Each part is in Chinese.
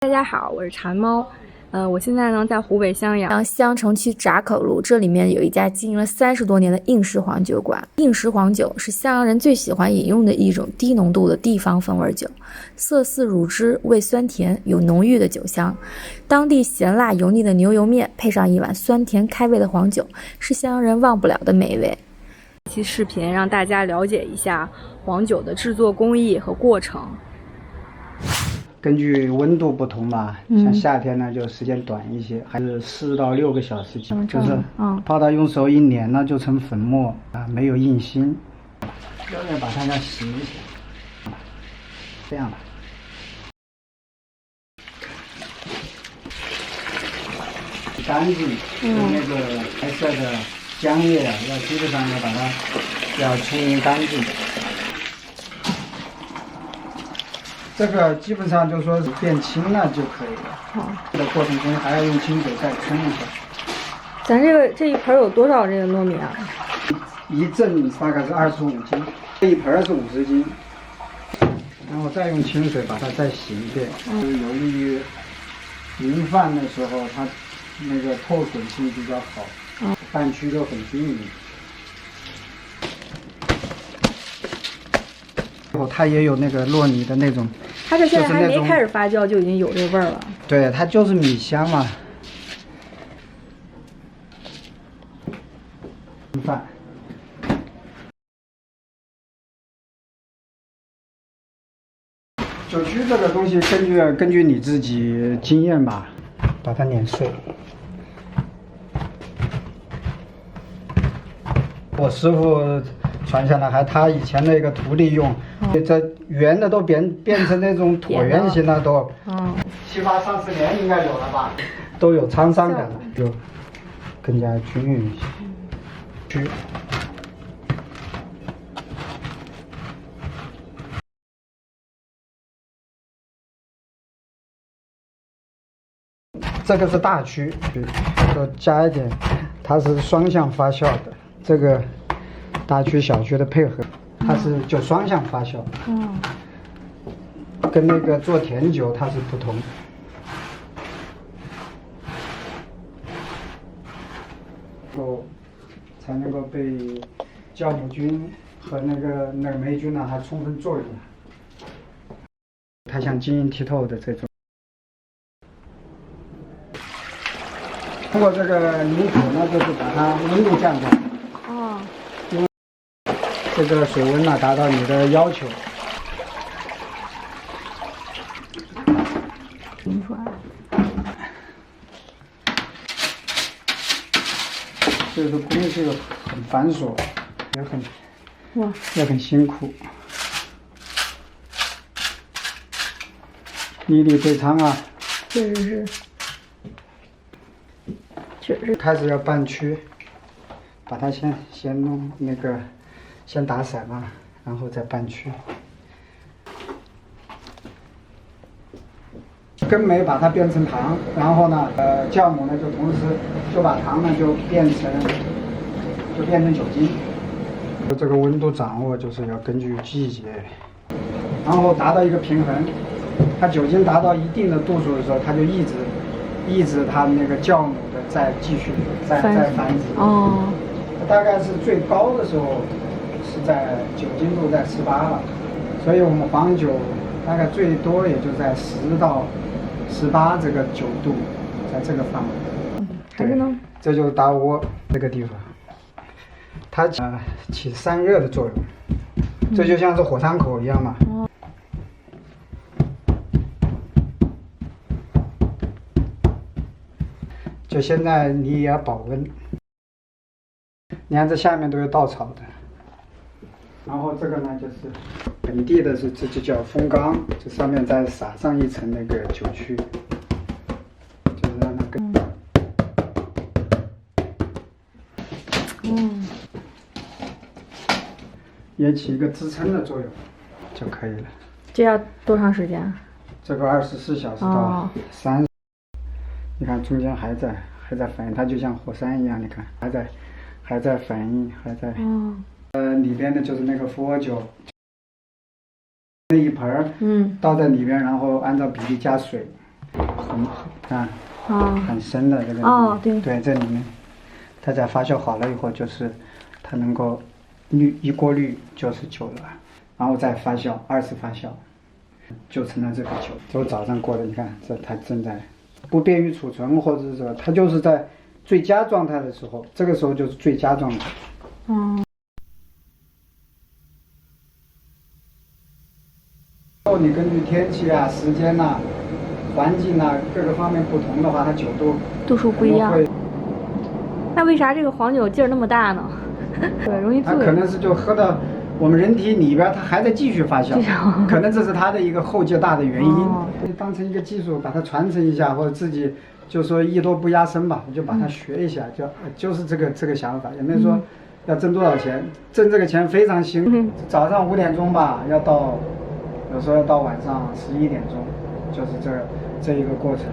大家好，我是馋猫。我现在呢在湖北襄阳襄城区闸口路，这里面有一家经营了30多年的应氏黄酒馆。应氏黄酒是襄阳人最喜欢饮用的一种低浓度的地方风味酒，色似乳汁，味酸甜，有浓郁的酒香。当地咸辣油腻的牛油面，配上一碗酸甜开胃的黄酒，是襄阳人忘不了的美味。这期视频让大家了解一下黄酒的制作工艺和过程。根据温度不同吧，像夏天呢就时间短一些，还是4到6个小时就是泡到用手一碾呢就成粉末啊，没有硬芯。要把它洗一下，这样吧。干净，那个白色的浆液啊，基本上要把它冲干净。这个基本上就说是变轻了就可以了。好，这个过程中还要用清水再冲一下。咱这一盆有多少这个糯米啊？一阵大概是25斤，这一盆是50斤。然后再用清水把它再洗一遍，就是有利于明饭的时候它那个透水性比较好，拌曲都很均匀。它也有那个糯米的那种，它这现在还没开始发酵就已经有这味儿了。对，它就是米香嘛。饭。酒曲这个东西，根据你自己经验吧，把它碾碎。我师傅传下来，还他以前的一个徒弟用，这圆的都变成那种椭圆形的都，7、8、30年应该有了吧，都有沧桑感了，就更加均匀一些。这个是大曲，就加一点，它是双向发酵的。这个大曲小曲的配合，它是就双向发酵。跟那个做甜酒它是不同。才能够被酵母菌和那个霉菌呢，它充分作用。它像晶莹剔透的这种。通过这个泥土呢，就是把它温度降下来。因为这个水温呢达到你的要求。淋出来。这个工序很繁琐，也很辛苦。粒粒对汤啊。确实是。开始要拌曲，把它先弄那个，先打散嘛，然后再拌曲。根酶把它变成糖，然后呢，酵母呢就同时就把糖呢就变成酒精。这个温度掌握就是要根据季节，然后达到一个平衡。它酒精达到一定的度数的时候，它就抑制它那个酵母的再继续再繁殖。大概是最高的时候是在酒精度在18了，所以我们黄酒大概最多也就在10到18这个酒度，在这个范围。还是呢？这就是打窝这个地方，它起散热的作用，这就像是火山口一样嘛。就现在你也要保温，你看这下面都有稻草的，然后这个呢就是本地的这就叫风缸，这上面再撒上一层那个酒曲，就是让它更也起一个支撑的作用就可以了。这要多长时间？这个24小时到30。你看中间还在反应，它就像火山一样，你看还在反应，还在。里边的就是那个伏尔酒，那一盆倒在里边，然后按照比例加水，很深的这个对这里面，它在发酵好了以后，就是它能够一过滤就是酒了，然后再发酵2次发酵，就成了这个酒。都早上过的，你看这它正在不便于储存，或者是说它就是在最佳状态的时候，这个时候就是最佳状态。你根据天气啊、时间呐、环境呐各个方面不同的话，它酒度数不一样。那为啥这个黄酒劲儿那么大呢？对，容易醉。它可能是就喝到我们人体里边，它还在继续发酵，可能这是它的一个后劲大的原因。当成一个技术把它传承一下，或者自己就说艺多不压身吧，就把它学一下，就是这个想法。也没说要挣多少钱，挣这个钱非常辛苦。早上5点钟吧，有时候要到晚上11点钟，就是这一个过程，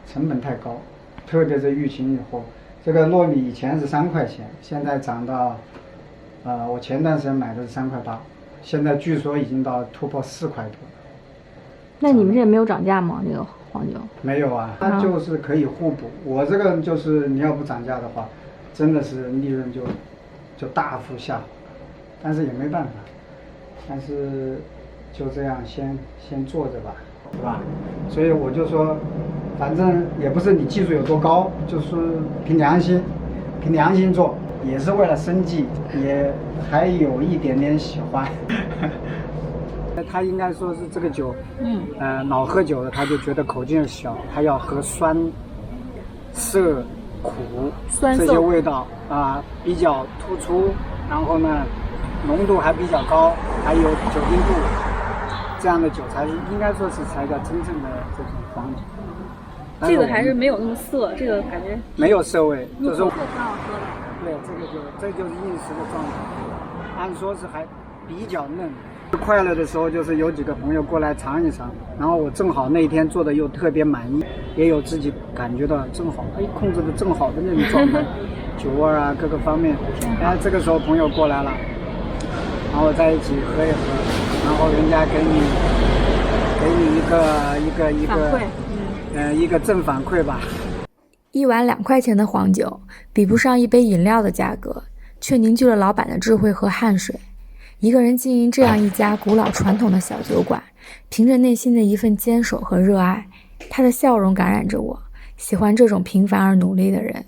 成本太高，特别是疫情以后，这个糯米以前是3块钱，现在涨到，我前段时间买的是3块8，现在据说已经到突破4块多。那你们这也没有涨价吗？这个黄酒？没有啊，它就是可以互补。我这个就是你要不涨价的话，真的是利润就大幅下滑，但是也没办法，但是。就这样先做着吧，对吧？所以我就说，反正也不是你技术有多高，就是凭良心做，也是为了生计，也还有一点点喜欢。他应该说是这个酒，老喝酒的他就觉得口径小，他要喝酸、涩、苦这些味道比较突出，然后呢浓度还比较高，还有酒精度。这样的酒才是应该说是才叫真正的这种黄酒。这个还是没有那么涩，这个感觉没有涩味，就是挺好喝的。对，这就是应时的状态。按说是还比较嫩。快乐的时候就是有几个朋友过来尝一尝，然后我正好那天做的又特别满意，也有自己感觉到正好，控制的正好的那种状态，酒味啊各个方面。这个时候朋友过来了，然后在一起喝一喝。然后人家给你一个正反馈吧。1碗2块钱的黄酒，比不上一杯饮料的价格，却凝聚了老板的智慧和汗水。一个人经营这样一家古老传统的小酒馆，凭着内心的一份坚守和热爱，他的笑容感染着我，喜欢这种平凡而努力的人。